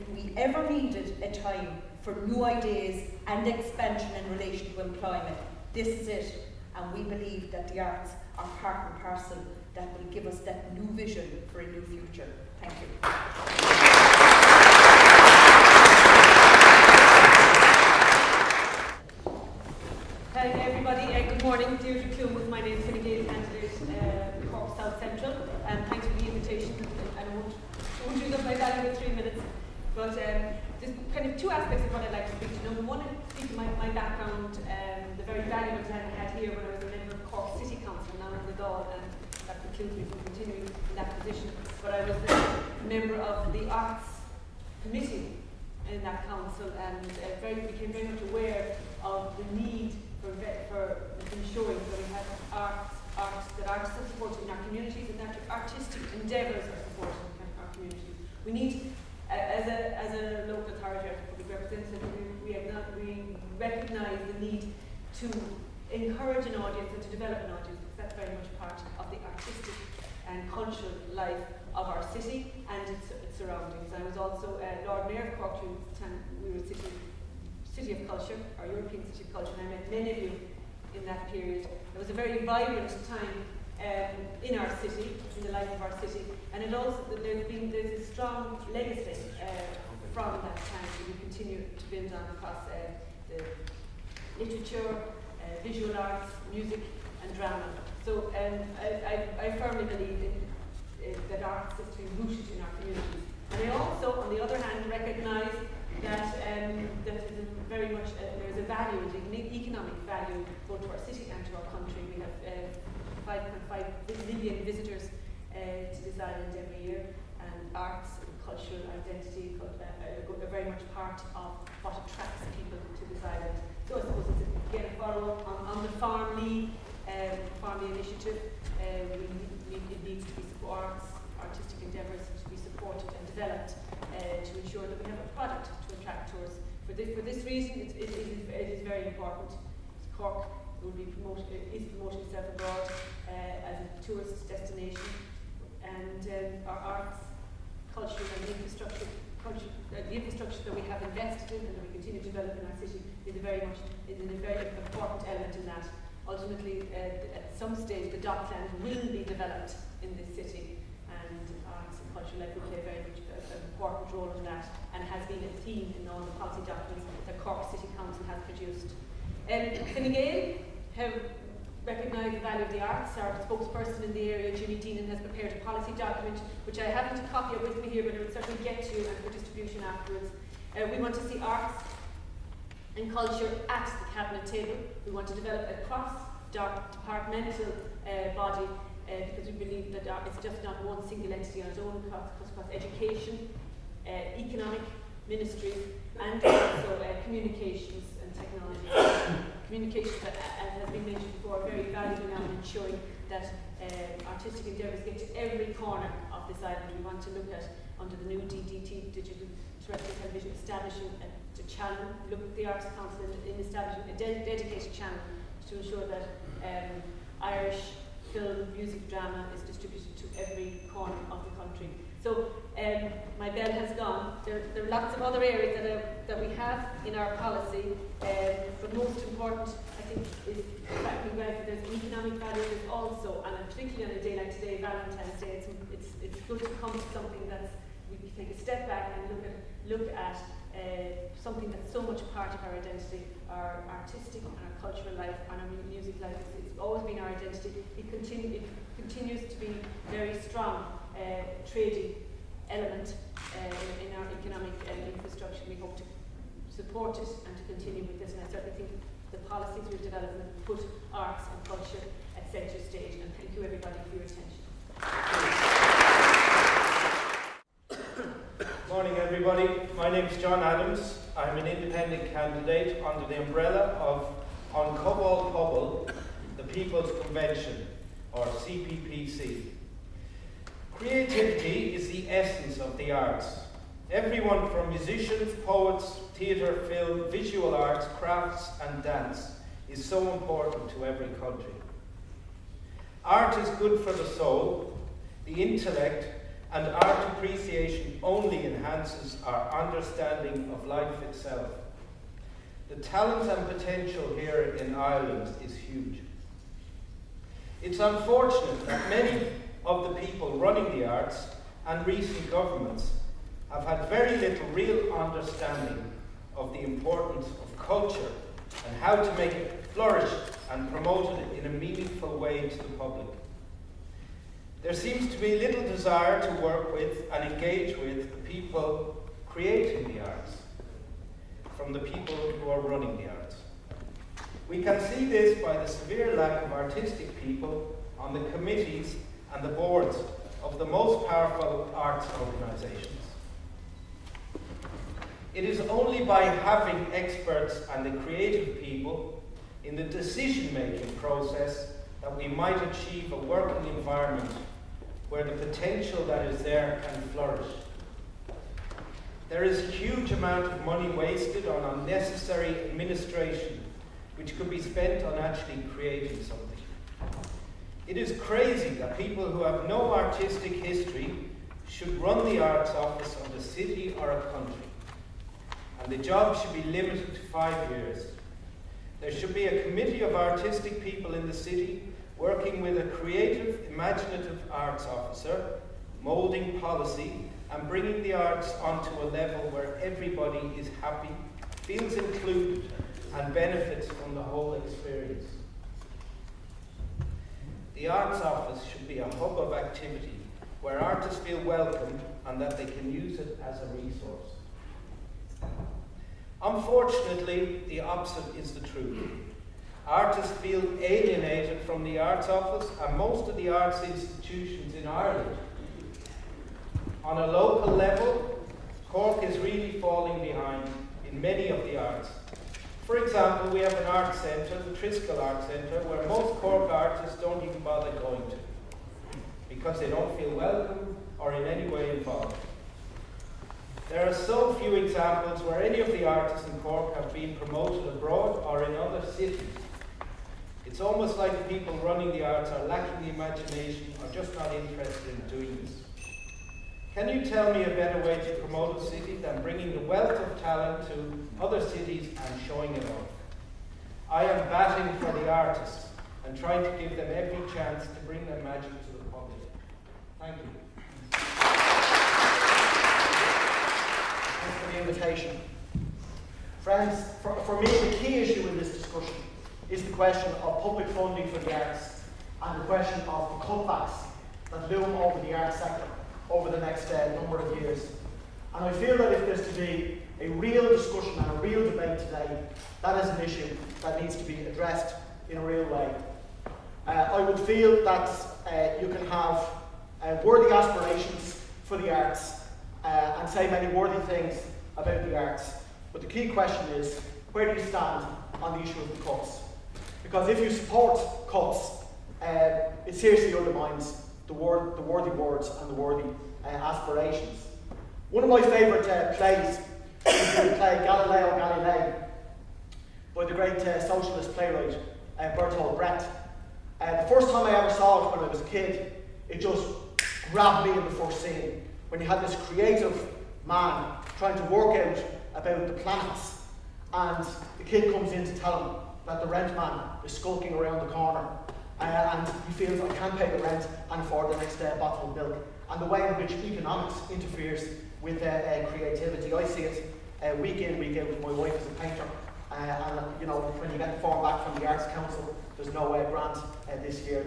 If we ever needed a time for new ideas and expansion in relation to employment, this is it. And we believe that the arts are part and parcel that will give us that new vision for a new future. Thank you. Hi everybody, good morning. Deidre Clune with my name, Gael candidate, Cork South Central, and thanks for the invitation. And I won't use up my valuable 3 minutes, but there's kind of two aspects of what I'd like to speak to. Number one, speak to my background, the very valuable time I had here when I was a member of Cork City Council, now in the Gael, and that precludes me from continuing in that position. But I was a member of the Arts Committee in that council, and became very much aware of the need for ensuring that we have that arts are supported in our communities and that artistic endeavours are supported in our communities. We need, as a local authority, as a public representative, we recognise the need to encourage an audience and to develop an audience, because that's very much part of the artistic and cultural life of our city and its surroundings. I was also Lord Mayor of Cork during the time we were City of Culture, or European City of Culture, and I met many of you in that period. It was a very vibrant time in our city, in the life of our city, and there's a strong legacy from that time that we continue to build on across the literature, visual arts, music and drama. So I firmly believe that arts is to be rooted in our communities. And I also, on the other hand, recognise that very much there's a value, an economic value, both to our city and to our country. We have 5.5 million visitors to this island every year, and arts and cultural identity are very much part of what attracts people to this island. So I suppose it's again a follow-up on the Farm Lee initiative. It needs to be artistic endeavours to be supported and developed to ensure that we have a product to attract tourists. For this reason, it is very important. Cork is promoting itself abroad as a tourist destination, and our arts, culture, and the infrastructure that we have invested in and that we continue to develop in our city is a very important element in that. Ultimately, at some stage, the dockland will be developed in this city, and arts and culture will play very much an important role in that, and it has been a theme in all the policy documents that Cork City Council has produced. Gael have recognised the value of the arts. Our spokesperson in the area, Jimmy Deenan, has prepared a policy document, which I haven't a copy of with me here, but it will certainly get to you and for distribution afterwards. We want to see arts and culture at the cabinet table. We want to develop a cross-departmental body because we believe that it's just not one single entity on its own, across education, economic, ministries, and also communications and technology. Communications, as has been mentioned before, are very valuable now in ensuring that artistic endeavours get to every corner of this island. We want to look at, under the new DDT, Digital Terrestrial Television, establishing a channel, look at the Arts Council in establishing a dedicated channel to ensure that Irish film, music, drama is distributed to every corner of the country. So my bell has gone. There are lots of other areas that we have in our policy, but most important, I think, is the fact that there's economic value. There's also, and particularly on a day like today, Valentine's Day, it's good to come to something that's, we take a step back and look at something that's so much part of our identity, our artistic and our cultural life and our music life. It's always been our identity. It continues to be very strong trading element in our economic infrastructure. We hope to support it and to continue with this, and I certainly think the policies we're developing put arts and culture at centre stage, and thank you everybody for your attention. Morning everybody, my name is John Adams. I'm an independent candidate under the umbrella of On Cobble Cobble, the People's Convention, or CPPC. Creativity is the essence of the arts. Everyone from musicians, poets, theatre, film, visual arts, crafts and dance is so important to every country. Art is good for the soul, the intellect and art appreciation only enhances our understanding of life itself. The talent and potential here in Ireland is huge. It's unfortunate that many of the people running the arts and recent governments have had very little real understanding of the importance of culture and how to make it flourish and promote it in a meaningful way to the public. There seems to be little desire to work with and engage with the people creating the arts from the people who are running the arts. We can see this by the severe lack of artistic people on the committees and the boards of the most powerful arts organisations. It is only by having experts and the creative people in the decision-making process that we might achieve a working environment where the potential that is there can flourish. There is a huge amount of money wasted on unnecessary administration, which could be spent on actually creating something. It is crazy that people who have no artistic history should run the arts office of a city or a country. And the job should be limited to 5 years. There should be a committee of artistic people in the city working with a creative, imaginative arts officer, moulding policy and bringing the arts onto a level where everybody is happy, feels included and benefits from the whole experience. The arts office should be a hub of activity where artists feel welcome and that they can use it as a resource. Unfortunately, the opposite is the truth. Artists feel alienated from the arts office and most of the arts institutions in Ireland. On a local level, Cork is really falling behind in many of the arts. For example, we have an art centre, the Triskel Art Centre, where most Cork artists don't even bother going to because they don't feel welcome or in any way involved. There are so few examples where any of the artists in Cork have been promoted abroad or in other cities. It's almost like the people running the arts are lacking the imagination or just not interested in doing this. Can you tell me a better way to promote a city than bringing the wealth of talent to other cities and showing it off? I am batting for the artists and trying to give them every chance to bring their magic to the public. Thank you. Thanks for the invitation. Friends, for me the key issue in this discussion is the question of public funding for the arts and the question of the cutbacks that loom over the arts sector over the next number of years. And I feel that if there's to be a real discussion and a real debate today, that is an issue that needs to be addressed in a real way. I would feel that you can have worthy aspirations for the arts and say many worthy things about the arts. But the key question is, where do you stand on the issue of the cuts? Because if you support cuts, it seriously undermines the worthy words and the worthy aspirations. One of my favourite plays is the play Galileo Galilei by the great socialist playwright Bertolt Brecht. The first time I ever saw it when I was a kid, it just grabbed me in the first scene. When you had this creative man trying to work out about the planets, and the kid comes in to tell him that the rent man is skulking around the corner, and he feels, I can't pay the rent and afford the next bottle of milk. And the way in which economics interferes with creativity. I see it week in, week out with my wife as a painter. And you know, when you get the form back from the Arts Council, there's no grant this year.